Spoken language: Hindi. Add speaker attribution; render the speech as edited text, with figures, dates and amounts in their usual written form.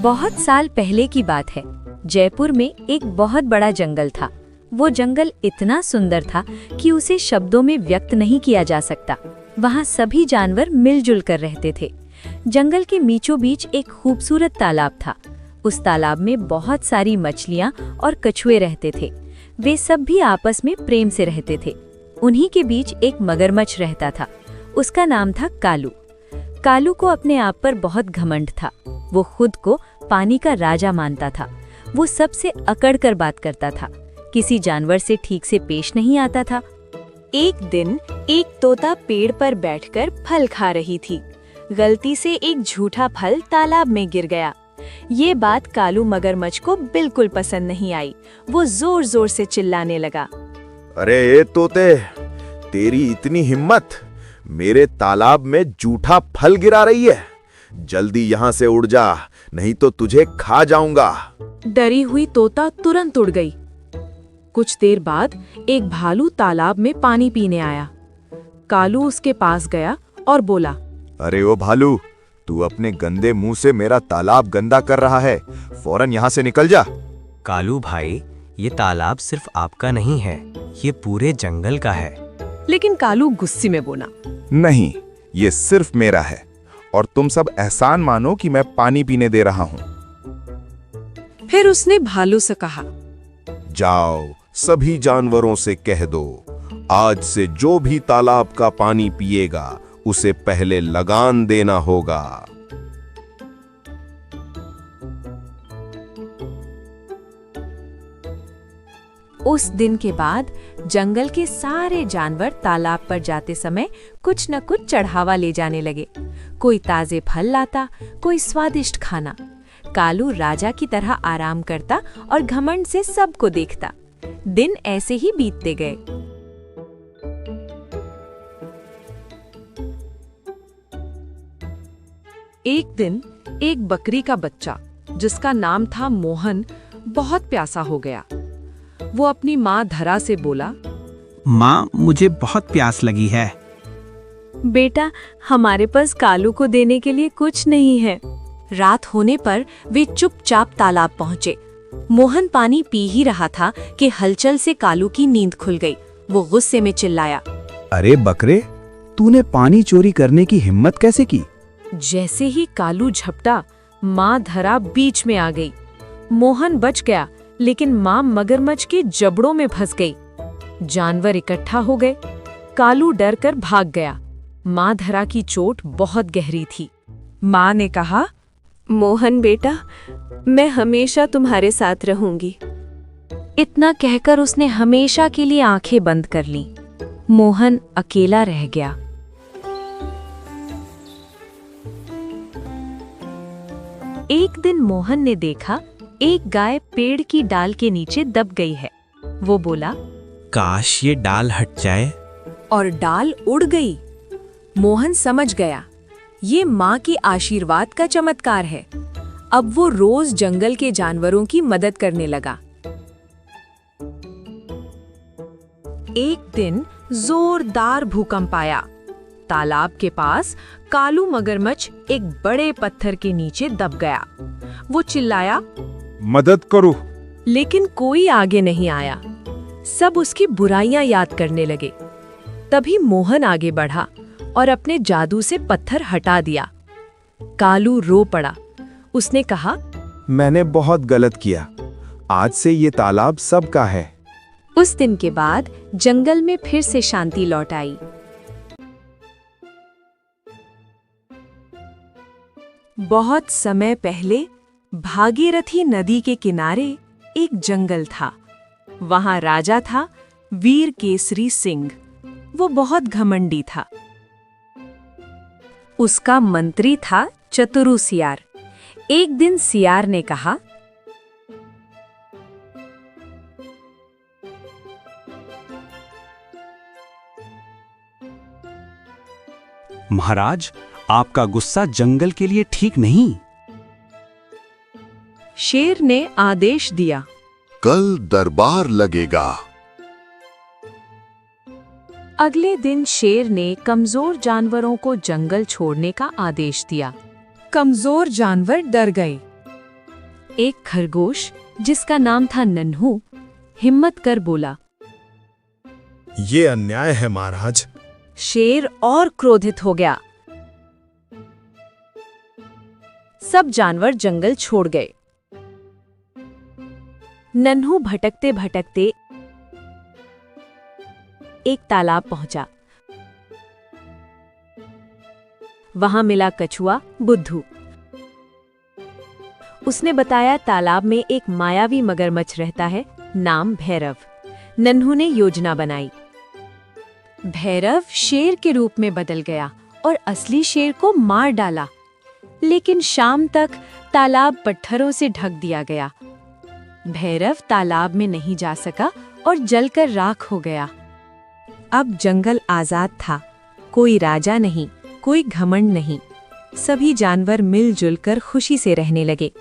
Speaker 1: बहुत साल पहले की बात है। जयपुर में एक बहुत बड़ा जंगल था। वो जंगल इतना सुंदर था कि उसे शब्दों में व्यक्त नहीं किया जा सकता। वहाँ सभी जानवर मिलजुल कर रहते थे। जंगल के बीचों बीच एक खूबसूरत तालाब था। उस तालाब में बहुत सारी मछलियाँ और कछुए रहते थे। वे सब भी आपस में प्रेम से रहते थे। उन्हीं के बीच एक मगरमच्छ रहता था। उसका नाम था कालू। कालू को अपने आप पर बहुत घमंड था। वो खुद को पानी का राजा मानता था। वो सबसे अकड़ कर बात करता था। किसी जानवर से ठीक से पेश नहीं आता था।
Speaker 2: एक दिन एक तोता पेड़ पर बैठकर फल खा रही थी। गलती से एक झूठा फल तालाब में गिर गया। ये बात कालू मगरमच्छ को बिल्कुल पसंद नहीं आई। वो जोर जोर से चिल्लाने लगा।
Speaker 3: अरे ए तोते, तेरी इतनी हिम्मत, मेरे तालाब में जूठा फल गिरा रही है। जल्दी यहाँ से उड़ जा, नहीं तो तुझे खा जाऊंगा।
Speaker 4: डरी हुई तोता तुरंत उड़ गई। कुछ देर बाद एक भालू तालाब में पानी पीने आया। कालू उसके पास गया और बोला,
Speaker 3: अरे ओ भालू, तू अपने गंदे मुंह से मेरा तालाब गंदा कर रहा है। फौरन यहाँ से निकल जा।
Speaker 5: कालू भाई, ये तालाब सिर्फ आपका नहीं है, ये पूरे जंगल का है।
Speaker 4: लेकिन कालू गुस्से में बोला,
Speaker 3: नहीं, ये सिर्फ मेरा है और तुम सब एहसान मानो कि मैं पानी पीने दे रहा हूँ।
Speaker 4: फिर उसने भालू से कहा,
Speaker 3: जाओ, सभी जानवरों से कह दो, आज से जो भी तालाब का पानी पिएगा उसे पहले लगान देना होगा।
Speaker 4: उस दिन के बाद जंगल के सारे जानवर तालाब पर जाते समय कुछ न कुछ चढ़ावा ले जाने लगे। कोई ताजे फल लाता, कोई स्वादिष्ट खाना। कालू राजा की तरह आराम करता और घमंड से सबको देखता। दिन ऐसे ही बीतते गए। एक दिन एक बकरी का बच्चा, जिसका नाम था मोहन, बहुत प्यासा हो गया। वो अपनी माँ धरा से बोला,
Speaker 6: माँ, मुझे बहुत प्यास लगी है।
Speaker 1: बेटा, हमारे पास कालू को देने के लिए कुछ नहीं है।
Speaker 2: रात होने पर वे चुपचाप तालाब पहुँचे। मोहन पानी पी ही रहा था कि हलचल से कालू की नींद खुल गई। वो गुस्से में चिल्लाया,
Speaker 6: अरे बकरे, तूने पानी चोरी करने की हिम्मत कैसे की?
Speaker 4: जैसे ही कालू झपटा, माँ धरा बीच में आ गई। मोहन बच गया, लेकिन माँ मगरमच्छ के जबड़ों में फंस गई। जानवर इकट्ठा हो गए। कालू डर कर भाग गया। माँ धरा की चोट बहुत गहरी थी। माँ ने कहा,
Speaker 2: मोहन बेटा, मैं हमेशा तुम्हारे साथ रहूंगी।
Speaker 1: इतना कहकर उसने हमेशा के लिए आंखें बंद कर लीं। मोहन अकेला रह गया। एक दिन मोहन ने देखा एक गाय पेड़ की डाल के नीचे दब गई है। वो बोला,
Speaker 5: काश ये डाल हट जाए।
Speaker 4: और डाल उड़ गई। मोहन समझ गया, ये माँ की आशीर्वाद का चमत्कार है। अब वो रोज जंगल के जानवरों की मदद करने लगा। एक दिन जोरदार भूकंप आया। तालाब के पास कालू मगरमच्छ एक बड़े पत्थर के नीचे दब गया। वो चिल्लाया,
Speaker 3: मदद करो।
Speaker 4: लेकिन कोई आगे नहीं आया। सब उसकी बुराइयां याद करने लगे। तभी मोहन आगे बढ़ा और अपने जादू से पत्थर हटा दिया। कालू रो पड़ा। उसने कहा,
Speaker 3: मैंने बहुत गलत किया। आज से ये तालाब सबका है।
Speaker 1: उस दिन के बाद जंगल में फिर से शांति लौट आई।
Speaker 4: बहुत समय पहले भागीरथी नदी के किनारे एक जंगल था। वहां राजा था वीर केसरी सिंह। वो बहुत घमंडी था।
Speaker 1: उसका मंत्री था चतुरु सियार। एक दिन सियार ने कहा,
Speaker 6: महाराज, आपका गुस्सा जंगल के लिए ठीक नहीं।
Speaker 4: शेर ने आदेश दिया,
Speaker 7: कल दरबार लगेगा।
Speaker 4: अगले दिन शेर ने कमजोर जानवरों को जंगल छोड़ने का आदेश दिया। कमजोर जानवर डर गए।
Speaker 1: एक खरगोश जिसका नाम था नन्हू हिम्मत कर बोला।
Speaker 8: ये अन्याय है महाराज।
Speaker 1: शेर और क्रोधित हो गया। सब जानवर जंगल छोड़ गए। नन्हू भटकते भटकते एक तालाब पहुंचा। वहां मिला कछुआ बुद्धू। उसने बताया तालाब में एक मायावी मगरमच्छ रहता है, नाम भैरव। नन्हू ने योजना बनाई। भैरव शेर के रूप में बदल गया और असली शेर को मार डाला, लेकिन शाम तक तालाब पत्थरों से ढक दिया गया। भैरव तालाब में नहीं जा सका और जलकर राख हो गया।
Speaker 4: अब जंगल आजाद था। कोई राजा नहीं, कोई घमंड नहीं। सभी जानवर मिलजुल कर खुशी से रहने लगे।